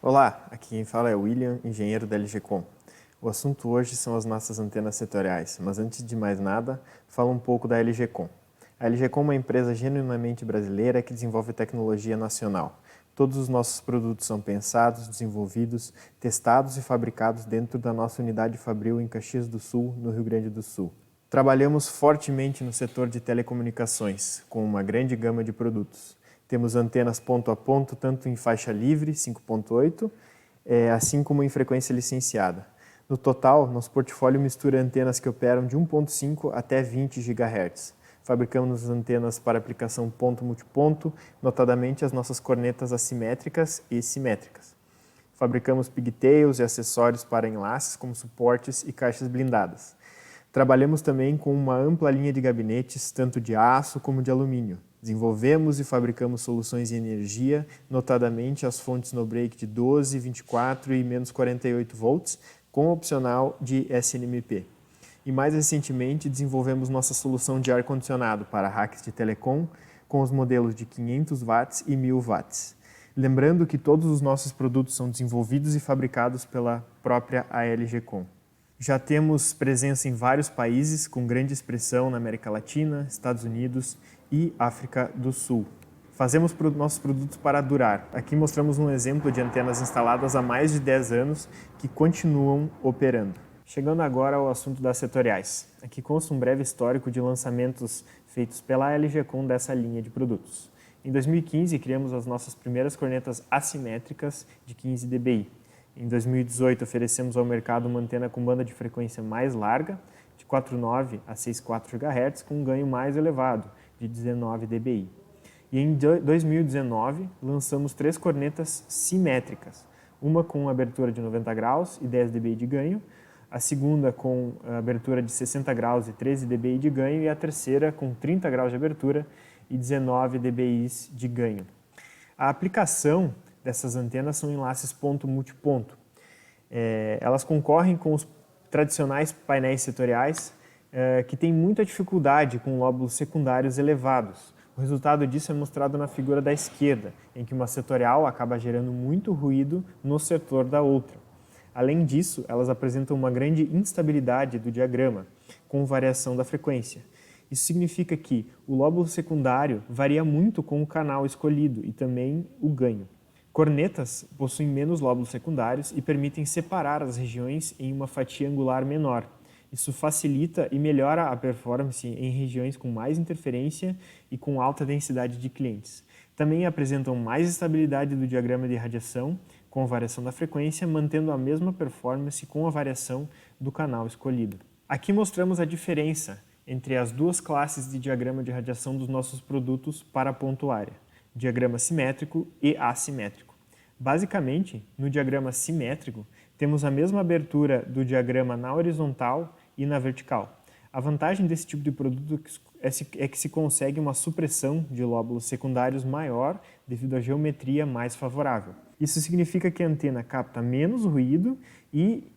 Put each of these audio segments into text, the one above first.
Olá, aqui quem fala é o William, engenheiro da LGCom. O assunto hoje são as nossas antenas setoriais, mas antes de mais nada, falo um pouco da LGCom. A LGCom é uma empresa genuinamente brasileira que desenvolve tecnologia nacional. Todos os nossos produtos são pensados, desenvolvidos, testados e fabricados dentro da nossa unidade fabril em Caxias do Sul, no Rio Grande do Sul. Trabalhamos fortemente no setor de telecomunicações, com uma grande gama de produtos. Temos antenas ponto a ponto, tanto em faixa livre, 5.8, assim como em frequência licenciada. No total, nosso portfólio mistura antenas que operam de 1.5 até 20 GHz. Fabricamos antenas para aplicação ponto-multiponto, notadamente as nossas cornetas assimétricas e simétricas. Fabricamos pigtails e acessórios para enlaces, como suportes e caixas blindadas. Trabalhamos também com uma ampla linha de gabinetes, tanto de aço como de alumínio. Desenvolvemos e fabricamos soluções de energia, notadamente as fontes no break de 12, 24 e menos 48 volts, com opcional de SNMP. E mais recentemente desenvolvemos nossa solução de ar-condicionado para racks de telecom, com os modelos de 500 watts e 1000 watts. Lembrando que todos os nossos produtos são desenvolvidos e fabricados pela própria ALGcom. Já temos presença em vários países com grande expressão na América Latina, Estados Unidos e África do Sul. Fazemos nossos produtos para durar. Aqui mostramos um exemplo de antenas instaladas há mais de 10 anos que continuam operando. Chegando agora ao assunto das setoriais. Aqui consta um breve histórico de lançamentos feitos pela LGcom dessa linha de produtos. Em 2015, criamos as nossas primeiras cornetas assimétricas de 15 dBi. Em 2018, oferecemos ao mercado uma antena com banda de frequência mais larga, de 4,9 a 6,4 GHz, com um ganho mais elevado, de 19 dBi. E em 2019, lançamos 3 cornetas simétricas, uma com abertura de 90 graus e 10 dBi de ganho, a segunda com abertura de 60 graus e 13 dBi de ganho e a terceira com 30 graus de abertura e 19 dBi de ganho. A aplicação dessas antenas são enlaces ponto-multiponto. Elas concorrem com os tradicionais painéis setoriais que têm muita dificuldade com lóbulos secundários elevados. O resultado disso é mostrado na figura da esquerda, em que uma setorial acaba gerando muito ruído no setor da outra. Além disso, elas apresentam uma grande instabilidade do diagrama, com variação da frequência. Isso significa que o lóbulo secundário varia muito com o canal escolhido e também o ganho. Cornetas possuem menos lóbulos secundários e permitem separar as regiões em uma fatia angular menor. Isso facilita e melhora a performance em regiões com mais interferência e com alta densidade de clientes. Também apresentam mais estabilidade do diagrama de radiação com a variação da frequência, mantendo a mesma performance com a variação do canal escolhido. Aqui mostramos a diferença entre as duas classes de diagrama de radiação dos nossos produtos para ponto área, diagrama simétrico e assimétrico. Basicamente, no diagrama simétrico, temos a mesma abertura do diagrama na horizontal e na vertical. A vantagem desse tipo de produto é que se consegue uma supressão de lóbulos secundários maior devido à geometria mais favorável. Isso significa que a antena capta menos ruído e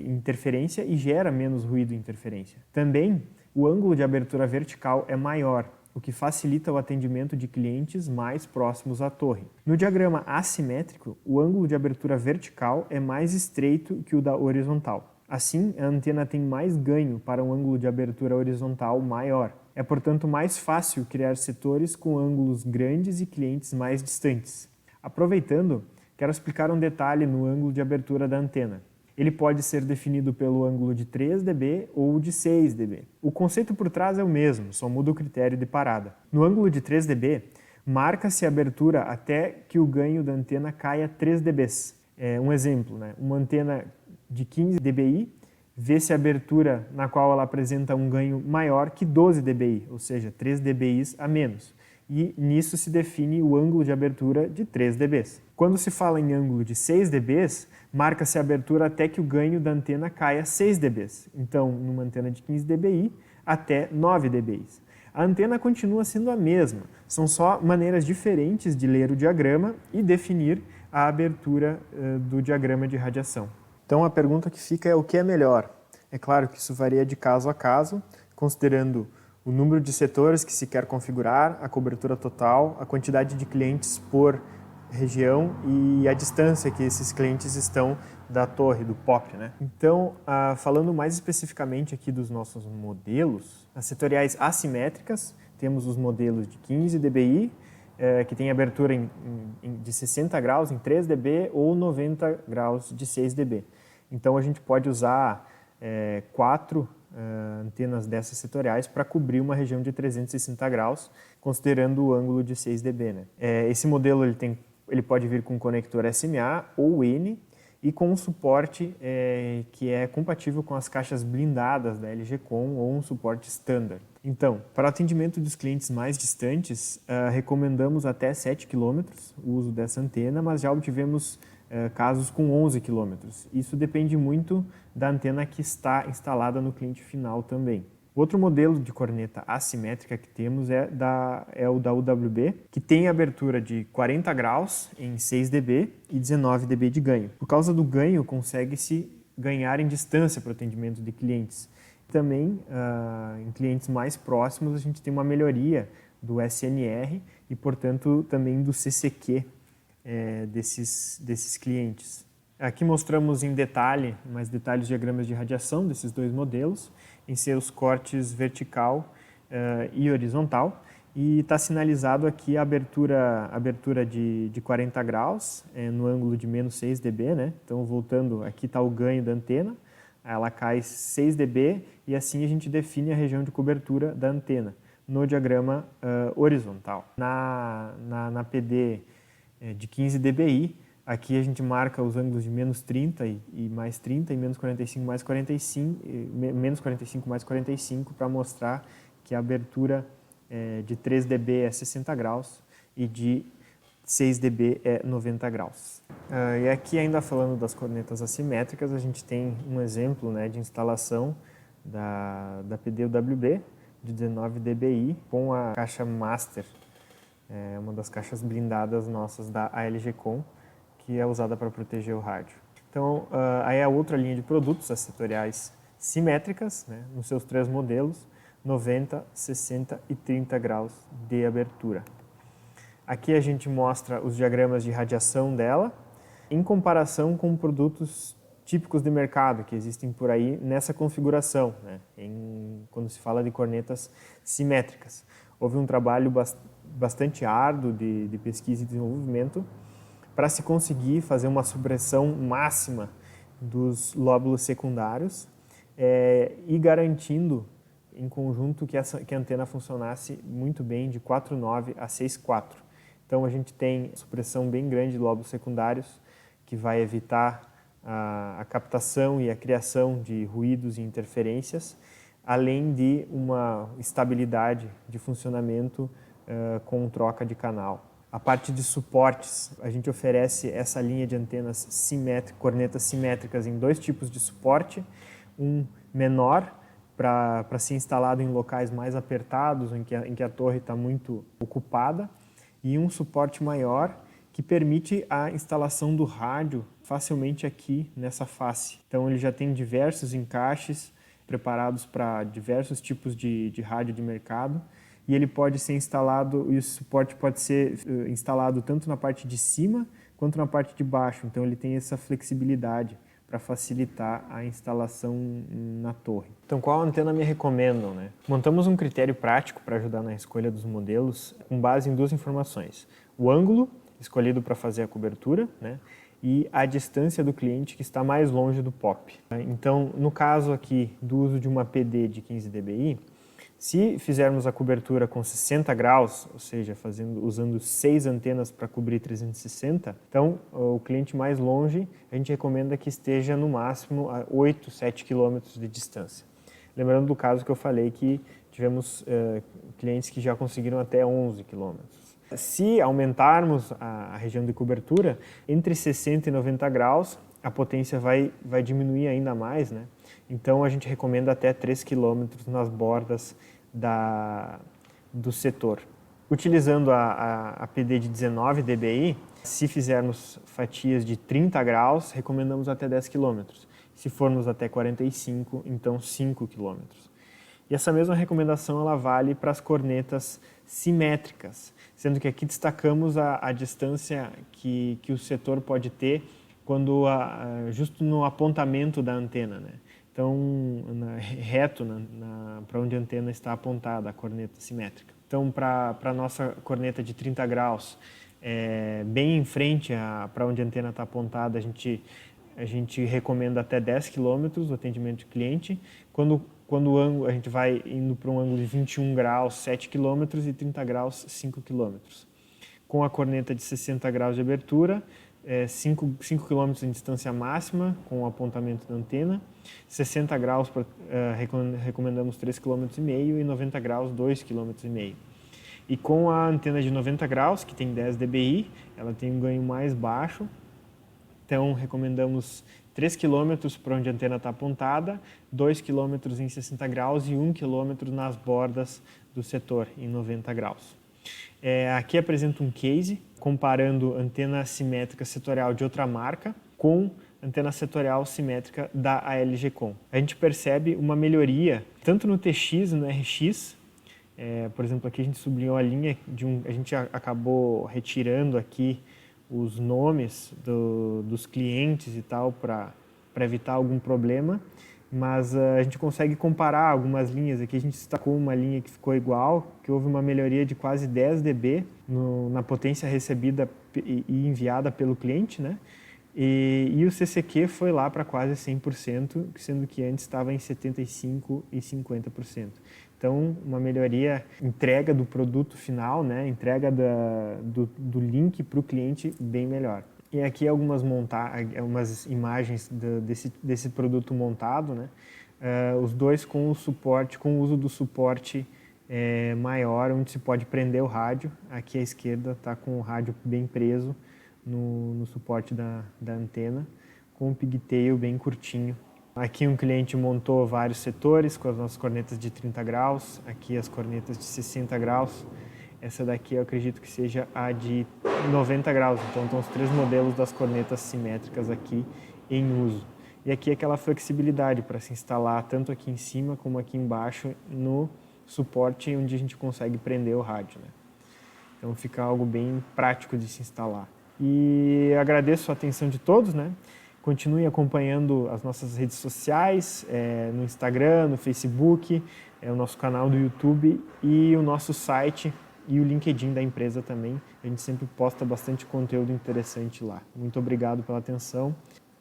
interferência e gera menos ruído e interferência. Também, o ângulo de abertura vertical é maior, o que facilita o atendimento de clientes mais próximos à torre. No diagrama assimétrico, o ângulo de abertura vertical é mais estreito que o da horizontal. Assim, a antena tem mais ganho para um ângulo de abertura horizontal maior. É, portanto, mais fácil criar setores com ângulos grandes e clientes mais distantes. Aproveitando, quero explicar um detalhe no ângulo de abertura da antena. Ele pode ser definido pelo ângulo de 3 dB ou de 6 dB. O conceito por trás é o mesmo, só muda o critério de parada. No ângulo de 3 dB, marca-se a abertura até que o ganho da antena caia 3 dB. Um exemplo, uma antena de 15 dBi, vê-se a abertura na qual ela apresenta um ganho maior que 12 dBi, ou seja, 3 dBi a menos. E nisso se define o ângulo de abertura de 3 dB. Quando se fala em ângulo de 6 dB, marca-se a abertura até que o ganho da antena caia 6 dB. Então, numa antena de 15 dBi, até 9 dBi. A antena continua sendo a mesma, são só maneiras diferentes de ler o diagrama e definir a abertura do diagrama de radiação. Então, a pergunta que fica é o que é melhor? É claro que isso varia de caso a caso, considerando o número de setores que se quer configurar, a cobertura total, a quantidade de clientes por região e a distância que esses clientes estão da torre, do POP, né? Então, falando mais especificamente aqui dos nossos modelos, as setoriais assimétricas, temos os modelos de 15 dBi, que tem abertura de 60 graus em 3 dB ou 90 graus de 6 dB. Então, a gente pode usar 4 antenas dessas setoriais para cobrir uma região de 360 graus, considerando o ângulo de 6 dB. Né? Esse modelo ele pode vir com conector SMA ou N e com um suporte que é compatível com as caixas blindadas da LGCOM ou um suporte standard. Então, para atendimento dos clientes mais distantes, recomendamos até 7 km o uso dessa antena, mas já obtivemos casos com 11 km. Isso depende muito da antena que está instalada no cliente final também. Outro modelo de corneta assimétrica que temos é o da UWB, que tem abertura de 40 graus em 6 dB e 19 dB de ganho. Por causa do ganho, consegue-se ganhar em distância para o atendimento de clientes. Também, em clientes mais próximos, a gente tem uma melhoria do SNR e, portanto, também do CCQ desses clientes. Aqui mostramos em detalhe, mais detalhes, diagramas de radiação desses dois modelos, em seus cortes vertical e horizontal. E está sinalizado aqui a abertura de 40 graus, no ângulo de menos 6 dB. Né? Então, voltando, aqui está o ganho da antena, ela cai 6 dB e assim a gente define a região de cobertura da antena no diagrama horizontal. Na PD de 15 dBi, aqui a gente marca os ângulos de menos 30 e mais 30 e menos 45 mais 45, menos 45 mais 45 para mostrar que a abertura de 3 dB é 60 graus e de 6 dB é 90 graus. E aqui ainda falando das cornetas assimétricas, a gente tem um exemplo, né, de instalação da PD-UWB de 19 dBi com a caixa Master, uma das caixas blindadas nossas da ALGCOM, que é usada para proteger o rádio. Então, aí a outra linha de produtos, as setoriais simétricas, né, nos seus 3 modelos, 90, 60 e 30 graus de abertura. Aqui a gente mostra os diagramas de radiação dela, em comparação com produtos típicos de mercado que existem por aí nessa configuração, né, quando se fala de cornetas simétricas. Houve um trabalho bastante árduo de pesquisa e desenvolvimento para se conseguir fazer uma supressão máxima dos lóbulos secundários e garantindo em conjunto que a antena funcionasse muito bem de 4,9 a 6,4. Então a gente tem supressão bem grande de lóbulos secundários que vai evitar a captação e a criação de ruídos e interferências, além de uma estabilidade de funcionamento com troca de canal. A parte de suportes, a gente oferece essa linha de antenas cornetas simétricas em 2 tipos de suporte, um menor para ser instalado em locais mais apertados, em que a torre está muito ocupada, e um suporte maior que permite a instalação do rádio facilmente aqui nessa face. Então ele já tem diversos encaixes preparados para diversos tipos de rádio de mercado, e ele pode ser instalado, e o suporte pode ser instalado tanto na parte de cima quanto na parte de baixo. Então ele tem essa flexibilidade para facilitar a instalação na torre. Então qual antena me recomendam, né? Montamos um critério prático para ajudar na escolha dos modelos com base em 2 informações: o ângulo escolhido para fazer a cobertura, né, e a distância do cliente que está mais longe do POP. Então, no caso aqui do uso de uma PD de 15 dBi, se fizermos a cobertura com 60 graus, ou seja, usando 6 antenas para cobrir 360, então o cliente mais longe a gente recomenda que esteja no máximo a 8, 7 km de distância. Lembrando do caso que eu falei que tivemos clientes que já conseguiram até 11 km. Se aumentarmos a região de cobertura, entre 60 e 90 graus, a potência vai diminuir ainda mais, né? Então a gente recomenda até 3 km nas bordas do setor. Utilizando a PD de 19 dBi, se fizermos fatias de 30 graus, recomendamos até 10 km. Se formos até 45, então 5 km. E essa mesma recomendação ela vale para as cornetas simétricas, sendo que aqui destacamos a distância que o setor pode ter quando justo no apontamento da antena, né? Então, reto para onde a antena está apontada, a corneta simétrica. Então, para a nossa corneta de 30 graus, bem em frente para onde a antena está apontada, a gente recomenda até 10 km o atendimento de cliente. Quando a gente vai indo para um ângulo de 21 graus, 7 km e 30 graus, 5 km. Com a corneta de 60 graus de abertura, 5 km em distância máxima com o apontamento da antena, 60 graus recomendamos 3,5 km e 90 graus 2,5 km. E com a antena de 90 graus, que tem 10 dBi, ela tem um ganho mais baixo, então recomendamos 3 km para onde a antena está apontada, 2 km em 60 graus e 1 km nas bordas do setor em 90 graus. Aqui apresento um case comparando antena simétrica setorial de outra marca com antena setorial simétrica da ALGcom. A gente percebe uma melhoria tanto no TX e no RX. Por exemplo, aqui a gente sublinhou a linha a gente acabou retirando aqui os nomes dos clientes e tal para evitar algum problema, mas a gente consegue comparar algumas linhas. Aqui a gente destacou uma linha que ficou igual, que houve uma melhoria de quase 10 dB na potência recebida e enviada pelo cliente, né? E o CCQ foi lá para quase 100%, sendo que antes estava em 75% e 50%. Então, uma melhoria, entrega do produto final, né? Entrega do link para o cliente bem melhor. E aqui algumas imagens desse produto montado, né? Os dois com o uso do suporte maior, onde se pode prender o rádio. Aqui à esquerda está com o rádio bem preso no suporte da antena, com um pigtail bem curtinho. Aqui um cliente montou vários setores com as nossas cornetas de 30 graus, aqui as cornetas de 60 graus. Essa daqui eu acredito que seja a de 90 graus, então estão os 3 modelos das cornetas simétricas aqui em uso. E aqui aquela flexibilidade para se instalar tanto aqui em cima como aqui embaixo no suporte onde a gente consegue prender o rádio, né? Então fica algo bem prático de se instalar. E agradeço a atenção de todos, né? Continue acompanhando as nossas redes sociais, no Instagram, no Facebook, o nosso canal do YouTube e o nosso site e o LinkedIn da empresa também. A gente sempre posta bastante conteúdo interessante lá. Muito obrigado pela atenção